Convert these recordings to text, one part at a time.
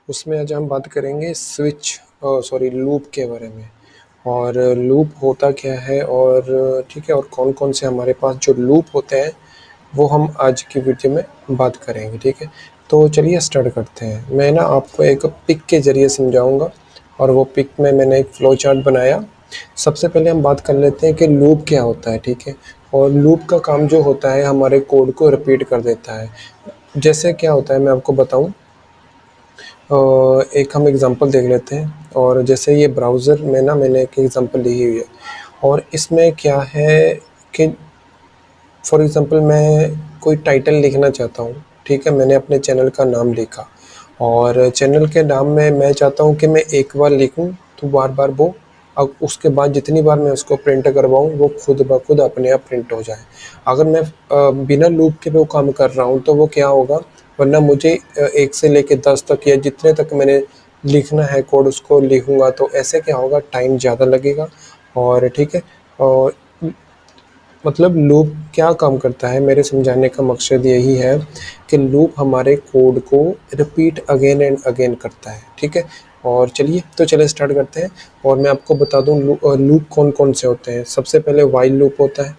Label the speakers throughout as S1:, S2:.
S1: उसमें आज हम बात करेंगे लूप के बारे में। और लूप होता क्या है और ठीक है, और कौन-कौन से हमारे पास जो लूप होते हैं वो हम आज की वीडियो में बात करेंगे, ठीक है। तो चलिए स्टार्ट करते हैं। मैं ना आपको एक पिक के ज़रिए समझाऊँगा और वो पिक में मैंने एक फ्लो चार्ट बनाया। सबसे पहले हम बात कर लेते हैं कि लूप क्या होता है, ठीक है। और लूप का काम जो होता है हमारे कोड को रिपीट कर देता है। जैसे क्या होता है मैं आपको बताऊँ। एक हम एग्ज़ाम्पल देख लेते हैं। और जैसे ये ब्राउज़र में ना मैंने एक एग्ज़ाम्पल ली हुई है और इसमें क्या है कि फॉर एग्ज़ाम्पल मैं कोई टाइटल लिखना चाहता हूँ, ठीक है। मैंने अपने चैनल का नाम लिखा और चैनल के नाम में मैं चाहता हूँ कि मैं एक बार लिखूँ तो बार-बार वो अब उसके बाद जितनी बार मैं उसको प्रिंट करवाऊँ वो खुद ब खुद अपने आप प्रिंट हो जाए। अगर मैं बिना लूप के वो काम कर रहा हूँ तो वो क्या होगा, वरना मुझे 1 से लेके 10 तक या जितने तक मैंने लिखना है कोड उसको लिखूँगा तो ऐसे क्या होगा, टाइम ज़्यादा लगेगा। और ठीक है। और मतलब लूप क्या काम करता है, मेरे समझाने का मकसद यही है कि लूप हमारे कोड को रिपीट अगेन एंड अगेन करता है, ठीक है। और चलिए स्टार्ट करते हैं। और मैं आपको बता दूं लूप कौन कौन से होते हैं। सबसे पहले वाइल लूप होता है,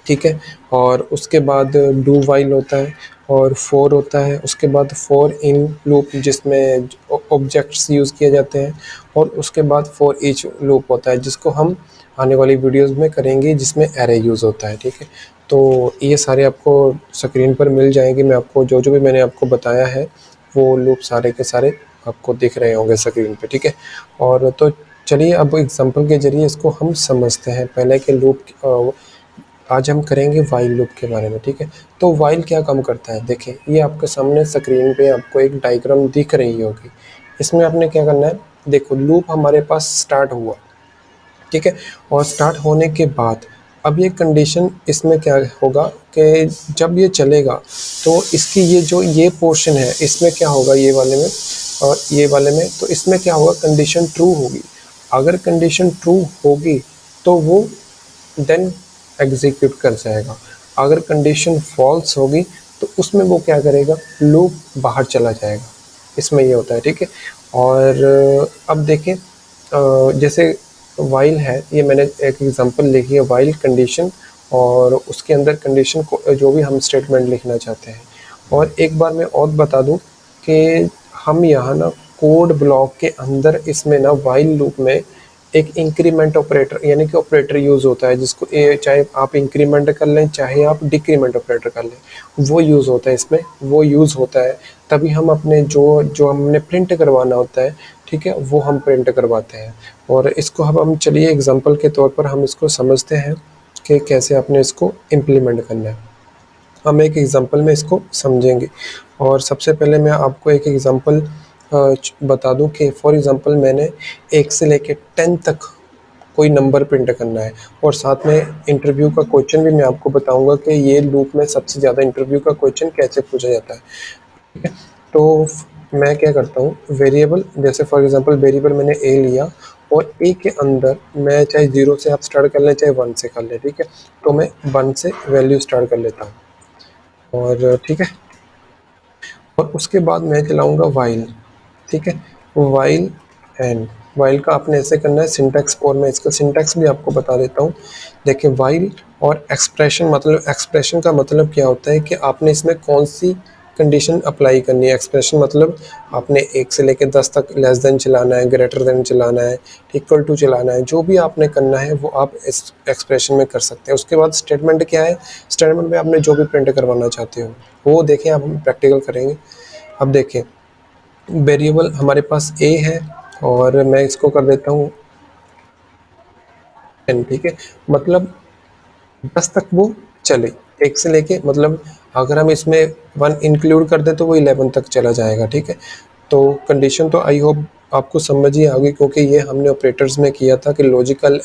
S1: ठीक है। और उसके बाद डू वाइल होता है और फोर होता है। उसके बाद फोर इन लूप जिसमें ऑब्जेक्ट्स यूज़ किए जाते हैं। और उसके बाद फोर ईच लूप होता है जिसको हम आने वाली वीडियोस में करेंगे, जिसमें एरे यूज़ होता है, ठीक है। तो ये सारे आपको स्क्रीन पर मिल जाएंगे। मैं आपको जो जो भी मैंने आपको बताया है वो लूप सारे के सारे आपको दिख रहे होंगे स्क्रीन पे, ठीक है। और तो चलिए अब एग्जांपल के ज़रिए इसको हम समझते हैं। पहले के लूप आज हम करेंगे वाइल लूप के बारे में, ठीक है। तो वाइल क्या काम करता है, देखिए ये आपके सामने स्क्रीन पे आपको एक डायग्राम दिख रही होगी। इसमें आपने क्या करना है, देखो लूप हमारे पास स्टार्ट हुआ, ठीक है। और स्टार्ट होने के बाद अब ये कंडीशन इसमें क्या होगा कि जब ये चलेगा तो इसकी ये पोर्शन है इसमें क्या होगा, ये वाले में और ये वाले में, तो इसमें क्या होगा, कंडीशन ट्रू होगी। अगर कंडीशन ट्रू होगी तो वो देन एग्जीक्यूट कर जाएगा। अगर कंडीशन फॉल्स होगी तो उसमें वो क्या करेगा, लूप बाहर चला जाएगा। इसमें ये होता है, ठीक है। और अब देखें, जैसे वाइल है, ये मैंने एक एग्जांपल लिखी है वाइल कंडीशन। और उसके अंदर कंडीशन को जो भी हम स्टेटमेंट लिखना चाहते हैं। और एक बार मैं और बता दूं कि हम यहाँ ना कोड ब्लॉक के अंदर इसमें ना वाइल लूप में एक इंक्रीमेंट ऑपरेटर यानी कि ऑपरेटर यूज़ होता है, जिसको चाहे आप इंक्रीमेंट कर लें चाहे आप डिक्रीमेंट ऑपरेटर कर लें, वो यूज़ होता है इसमें, वो यूज़ होता है। तभी हम अपने जो जो हमने प्रिंट करवाना होता है, ठीक है, वो हम प्रिंट करवाते हैं। और इसको हम चलिए एग्जांपल के तौर पर हम इसको समझते हैं कि कैसे आपने इसको इम्प्लीमेंट करना है। हम एक एग्जांपल में इसको समझेंगे। और सबसे पहले मैं आपको एक एग्जांपल बता दूं कि फॉर एग्जांपल मैंने 1 से लेके 10 तक कोई नंबर प्रिंट करना है। और साथ में इंटरव्यू का क्वेश्चन भी मैं आपको बताऊंगा कि ये लूप में सबसे ज़्यादा इंटरव्यू का क्वेश्चन कैसे पूछा जाता है, ठीक है। तो मैं क्या करता हूँ, वेरिएबल जैसे फॉर एग्जांपल वेरिएबल मैंने ए लिया और ए के अंदर मैं चाहे 0 से आप स्टार्ट कर लें चाहे 1 से कर लें, ठीक है। तो मैं 1 से वैल्यू स्टार्ट कर लेता हूँ और ठीक है। और उसके बाद मैं चलाऊँगा व्हाइल, ठीक है। व्हाइल एंड व्हाइल का आपने ऐसे करना है सिंटैक्स, और मैं इसका सिंटैक्स भी आपको बता देता हूँ। देखिए व्हाइल और एक्सप्रेशन का मतलब क्या होता है कि आपने इसमें कौन-सी कंडीशन अप्लाई करनी है। एक्सप्रेशन मतलब आपने 1 से लेके 10 तक लेस देन चलाना है, ग्रेटर देन चलाना है, इक्वल टू चलाना है, जो भी आपने करना है वो आप इस एक्सप्रेशन में कर सकते हैं। उसके बाद स्टेटमेंट क्या है, स्टेटमेंट में आपने जो भी प्रिंट करवाना चाहते हो वो देखें, अब हम प्रैक्टिकल करेंगे। अब देखें वेरिएबल हमारे पास ए है और मैं इसको कर देता हूँ 10, ठीक है। मतलब 10 तक वो चले, 1 से लेके मतलब अगर हम इसमें 1 इंक्लूड कर दें तो वो 11 तक चला जाएगा, ठीक है। तो कंडीशन तो आई होप आपको समझ ही आ गई, क्योंकि ये हमने ऑपरेटर्स में किया था कि लॉजिकल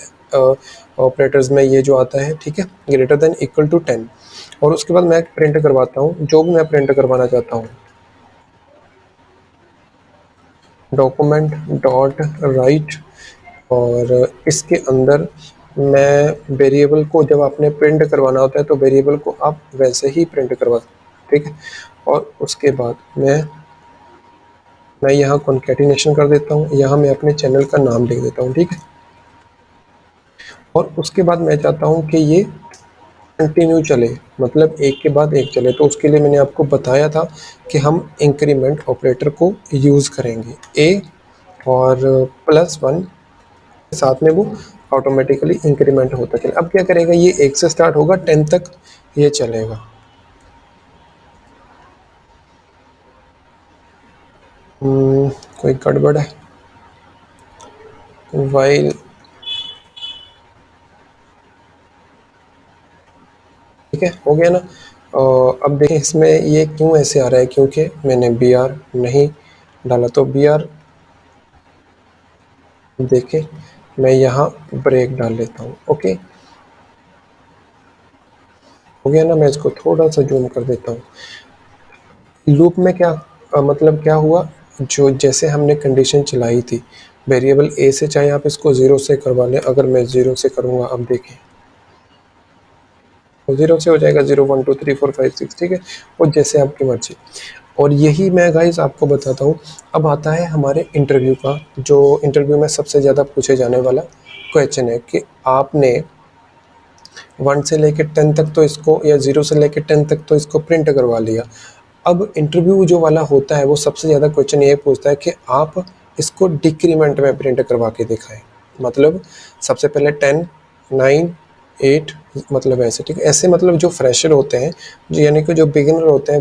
S1: ऑपरेटर्स में ये जो आता है, ठीक है, ग्रेटर देन इक्वल टू 10। और उसके बाद मैं प्रिंट करवाता हूँ जो भी मैं प्रिंट करवाना चाहता हूँ। Document dot right. और इसके अंदर मैं वेरिएबल को जब आपने प्रिंट करवाना होता है तो वेरिएबल को आप वैसे ही प्रिंट करवा, ठीक है। और उसके बाद मैं मैं यहाँ कॉन्केटिनेशन कर देता हूँ, यहाँ मैं अपने चैनल का नाम लिख देता हूँ, ठीक है। और उसके बाद मैं चाहता हूँ कि ये कंटिन्यू चले, मतलब एक के बाद एक चले। तो उसके लिए मैंने आपको बताया था कि हम इंक्रीमेंट ऑपरेटर को यूज़ करेंगे, ए और +1 साथ में वो ऑटोमेटिकली इंक्रीमेंट होता चले। अब क्या करेगा, ये 1 से स्टार्ट होगा, 10 तक ये चलेगा। कोई गड़बड़ है? वाइल, ठीक है, हो गया ना। अब देखें इसमें ये क्यों ऐसे आ रहा है, क्योंकि मैंने बी आर नहीं डाला। तो बी आर देखें, मैं यहाँ ब्रेक डाल लेता हूँ, ओके। हो गया ना। मैं इसको थोड़ा सा जूम कर देता हूँ। लूप में क्या मतलब क्या हुआ, जो जैसे हमने कंडीशन चलाई थी वेरिएबल ए से, चाहे आप इसको 0 से करवा लें। अगर मैं 0 से करूँगा, अब देखें तो 0 से हो जाएगा, 0 1 2 3 4 5 6, ठीक है। और जैसे आपकी मर्जी। और यही मैं गाइस आपको बताता हूँ। अब आता है हमारे इंटरव्यू का, जो इंटरव्यू में सबसे ज़्यादा पूछे जाने वाला क्वेश्चन है कि आपने 1 से लेकर 10 तक तो इसको, या 0 से लेकर 10 तक तो इसको प्रिंट करवा लिया। अब इंटरव्यू जो वाला होता है वो सबसे ज़्यादा क्वेश्चन ये पूछता है कि आप इसको डिक्रीमेंट में प्रिंट करवा के दिखाएं। मतलब सबसे पहले 10 9 8, मतलब ऐसे, ठीक है। ऐसे मतलब जो फ्रेशर होते हैं, जो यानी कि जो बिगिनर होते हैं,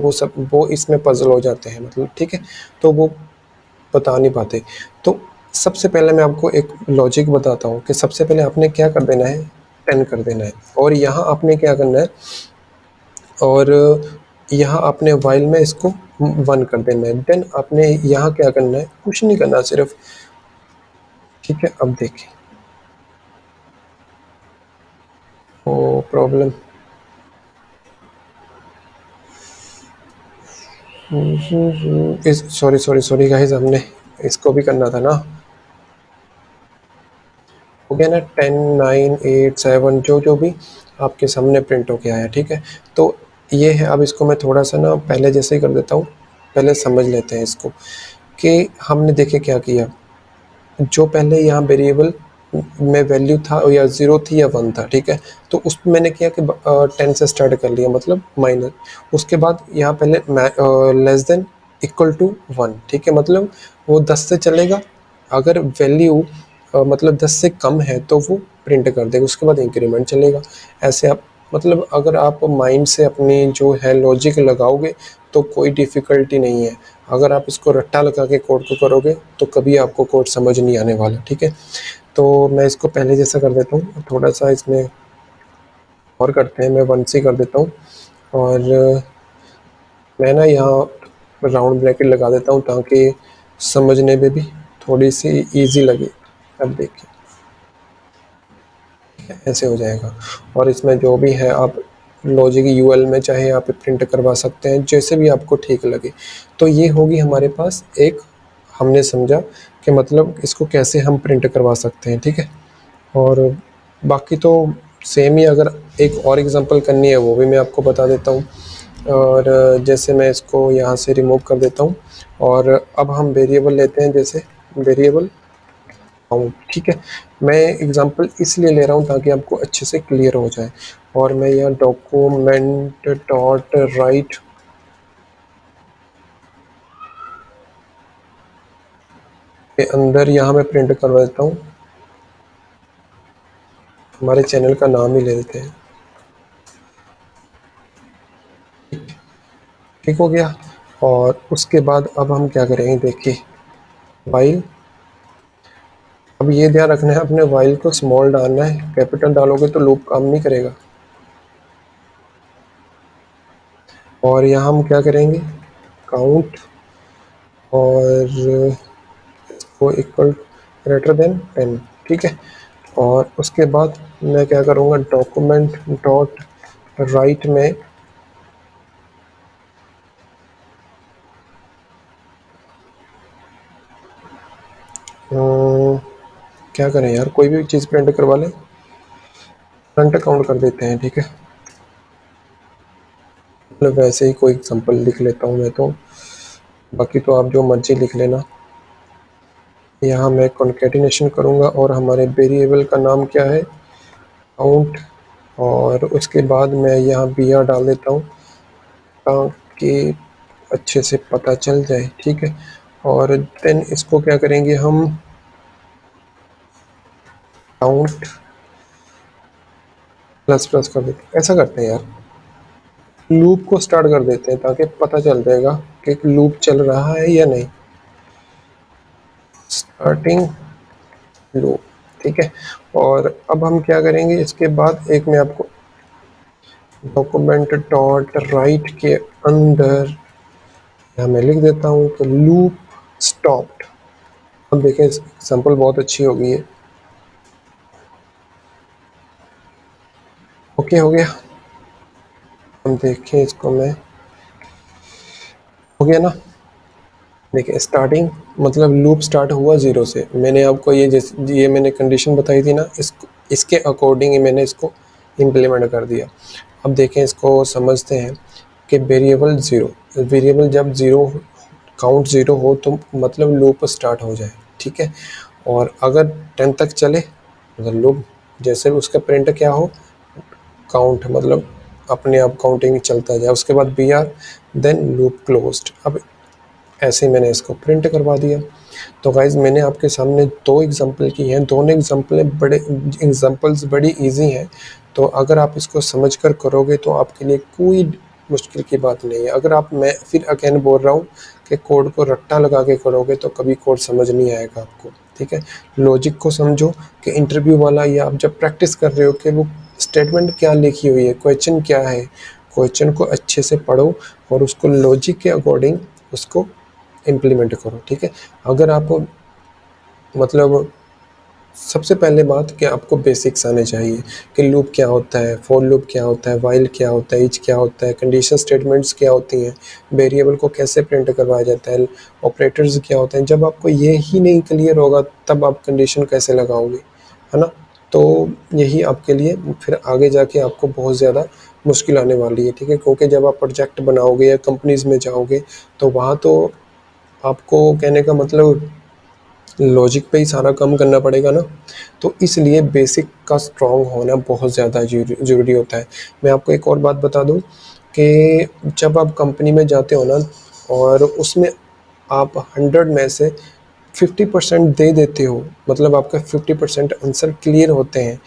S1: वो इसमें पजल हो जाते हैं, मतलब, ठीक है। तो वो बता नहीं पाते। तो सबसे पहले मैं आपको एक लॉजिक बताता हूँ कि सबसे पहले आपने क्या कर देना है, 10 कर देना है। और यहाँ आपने क्या करना है, और यहाँ आपने वाइल में इसको 1 कर देना है। देन आपने यहाँ क्या करना है, कुछ नहीं करना सिर्फ, ठीक है। अब देखिए वो प्रॉब्लम, इस सॉरी सॉरी सॉरी गाइस, हमने इसको भी करना था ना। हो गया ना, 10 9 8 7 जो जो भी आपके सामने प्रिंट होके आया, ठीक है। तो ये है। अब इसको मैं थोड़ा सा ना पहले जैसे ही कर देता हूँ, पहले समझ लेते हैं इसको कि हमने देखे क्या किया। जो पहले यहाँ वेरिएबल में वैल्यू था, या 0 थी या 1 था, ठीक है। तो उसमें मैंने किया कि 10 से स्टार्ट कर लिया, मतलब माइनस। उसके बाद यहाँ पहले लेस देन इक्वल टू 1, ठीक है। मतलब वो 10 से चलेगा। अगर वैल्यू मतलब 10 से कम है तो वो प्रिंट कर देगा। उसके बाद इंक्रीमेंट चलेगा। ऐसे आप, मतलब अगर आप माइंड से अपनी जो है लॉजिक लगाओगे तो कोई डिफ़िकल्टी नहीं है। अगर आप इसको रट्टा लगा के कोड को करोगे तो कभी आपको कोड समझ नहीं आने वाला, ठीक है। तो मैं इसको पहले जैसा कर देता हूँ, थोड़ा सा इसमें और करते हैं। मैं 1 से कर देता हूँ। और मैं ना यहाँ राउंड ब्रैकेट लगा देता हूँ ताकि समझने में भी थोड़ी सी ईजी लगे। अब देखिए ऐसे हो जाएगा। और इसमें जो भी है आप लॉजिक यूएल में चाहे आप प्रिंट करवा सकते हैं, जैसे भी आपको ठीक लगे। तो ये होगी हमारे पास एक, हमने समझा कि मतलब इसको कैसे हम प्रिंट करवा सकते हैं, ठीक है। और बाकी तो सेम ही। अगर एक और एग्जांपल करनी है वो भी मैं आपको बता देता हूँ। और जैसे मैं इसको यहाँ से रिमूव कर देता हूँ। और अब हम वेरिएबल लेते हैं, जैसे वेरिएबल काउंट, ठीक है। मैं एग्जांपल इसलिए ले रहा हूँ ताकि आपको अच्छे से क्लियर हो जाए। और मैं यहाँ डॉक्यूमेंट डॉट राइट के अंदर यहाँ मैं प्रिंट करवा देता हूँ। हमारे चैनल का नाम ही ले देते हैं, ठीक हो गया। और उसके बाद अब हम क्या करेंगे, देखिए वाइल। अब ये ध्यान रखना है, अपने वाइल को स्मॉल डालना है। कैपिटल डालोगे तो लूप काम नहीं करेगा। और यहाँ हम क्या करेंगे, काउंट और वो इक्वल ग्रेटर देन 10, ठीक है। और उसके बाद मैं क्या करूँगा, डॉक्यूमेंट डॉट राइट में क्या करें यार, कोई भी चीज़ प्रिंट करवा लें। फ्रंट अकाउंट कर देते हैं, ठीक है। मतलब वैसे ही कोई एग्जांपल लिख लेता हूँ मैं तो। बाकी तो आप जो मर्जी लिख लेना। यहाँ मैं कॉन्केटिनेशन करूँगा और हमारे वेरिएबल का नाम क्या है, काउंट, और उसके बाद मैं यहाँ बी आर डाल देता हूँ ताकि अच्छे से पता चल जाए, ठीक है। और देन इसको क्या करेंगे हम, काउंट प्लस प्लस कर देते हैं। ऐसा करते हैं यार, लूप को स्टार्ट कर देते हैं ताकि पता चल जाएगा कि लूप चल रहा है या नहीं। स्टार्टिंग लूप, ठीक है। और अब हम क्या करेंगे, इसके बाद एक मैं आपको डॉक्यूमेंट डॉट राइट के अंदर यहाँ मैं लिख देता हूँ कि लूप स्टॉप्ड। अब देखें एग्जाम्पल बहुत अच्छी हो गई है। ओके हो गया, हम देखें इसको, मैं हो गया ना। देखिए स्टार्टिंग मतलब लूप स्टार्ट हुआ ज़ीरो से। मैंने आपको ये मैंने कंडीशन बताई थी ना, इसके अकॉर्डिंग ही मैंने इसको इम्प्लीमेंट कर दिया। अब देखें इसको समझते हैं कि वेरिएबल ज़ीरो, वेरिएबल जब ज़ीरो काउंट ज़ीरो हो तो मतलब लूप स्टार्ट हो जाए, ठीक है। और अगर 10 तक चले मतलब लूप, जैसे उसका प्रिंट क्या हो, काउंट, मतलब अपने आप काउंटिंग चलता जाए। उसके बाद B R, then loop closed. अब ऐसे मैंने इसको प्रिंट करवा दिया। तो गाइज़ मैंने आपके सामने दो एग्जांपल की हैं, दोनों एग्जांपल्स बड़ी इजी हैं। तो अगर आप इसको समझकर करोगे तो आपके लिए कोई मुश्किल की बात नहीं है। अगर आप, मैं फिर अगेन बोल रहा हूँ कि कोड को रट्टा लगा के करोगे तो कभी कोड समझ नहीं आएगा आपको, ठीक है। लॉजिक को समझो कि इंटरव्यू वाला, या आप जब प्रैक्टिस कर रहे हो कि वो स्टेटमेंट क्या लिखी हुई है, क्वेश्चन क्या है, क्वेश्चन को अच्छे से पढ़ो और उसको लॉजिक के अकॉर्डिंग उसको इम्प्लीमेंट करो, ठीक है। अगर आप, मतलब सबसे पहले बात कि आपको बेसिक्स आने चाहिए कि लूप क्या होता है, फॉर लूप क्या होता है, वाइल क्या होता है, ईच क्या होता है, कंडीशन स्टेटमेंट्स क्या होती हैं, वेरिएबल को कैसे प्रिंट करवाया जाता है, ऑपरेटर्स क्या होते हैं। जब आपको ये ही नहीं क्लियर होगा तब आप कंडीशन कैसे लगाओगे, है ना। तो यही आपके लिए फिर आगे जाके आपको बहुत ज़्यादा मुश्किल आने वाली है, ठीक है। क्योंकि जब आप प्रोजेक्ट बनाओगे या कंपनीज़ में जाओगे तो वहाँ तो आपको, कहने का मतलब, लॉजिक पे ही सारा काम करना पड़ेगा ना। तो इसलिए बेसिक का स्ट्रॉन्ग होना बहुत ज़्यादा ज़रूरी होता है। मैं आपको एक और बात बता दूं कि जब आप कंपनी में जाते हो ना और उसमें आप 100 में से 50% दे देते हो, मतलब आपका 50% आंसर क्लियर होते हैं,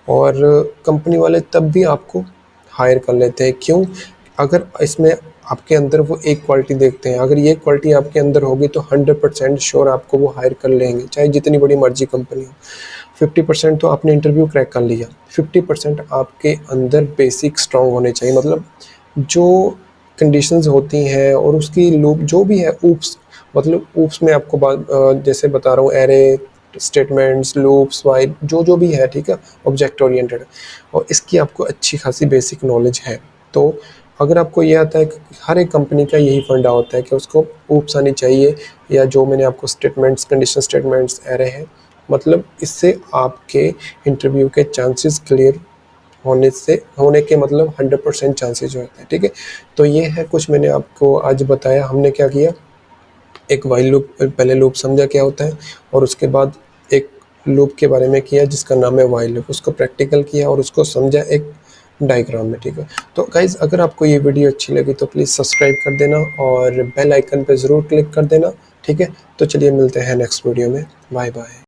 S1: और कंपनी वाले तब भी आपको हायर कर लेते हैं। क्यों? अगर इसमें आपके अंदर वो एक क्वालिटी देखते हैं, अगर ये क्वालिटी आपके अंदर होगी तो 100% श्योर आपको वो हायर कर लेंगे, चाहे जितनी बड़ी मर्जी कंपनी हो। 50% तो आपने इंटरव्यू क्रैक कर लिया, 50% आपके अंदर बेसिक स्ट्रॉन्ग होने चाहिए। मतलब जो कंडीशंस होती हैं और उसकी लूप जो भी है, ऊप्स, मतलब ऊप्स में आपको जैसे बता रहा हूँ, एरे, स्टेटमेंट्स, लूप्स, वाइल, जो भी है, ठीक है, ऑब्जेक्ट ओरिएंटेड, और इसकी आपको अच्छी खासी बेसिक नॉलेज है। तो अगर आपको ये आता है कि हर एक कंपनी का यही फंडा होता है कि उसको ऊप्स आनी चाहिए, या जो मैंने आपको स्टेटमेंट्स, कंडीशन स्टेटमेंट्स, एरे हैं, मतलब इससे आपके इंटरव्यू के चांसेस क्लियर होने के मतलब 100% चांसेस होते हैं, ठीक है। तो ये है कुछ मैंने आपको आज बताया। हमने क्या किया, एक वाइल लूप, पहले लूप समझा क्या होता है, और उसके बाद एक लूप के बारे में किया जिसका नाम है वाइल लूप, उसको प्रैक्टिकल किया और उसको समझा एक डायग्राम में, ठीक है। तो गाइज़ अगर आपको ये वीडियो अच्छी लगी तो प्लीज़ सब्सक्राइब कर देना और बेल आइकन पे ज़रूर क्लिक कर देना, ठीक है। तो चलिए मिलते हैं नेक्स्ट वीडियो में, बाय बाय।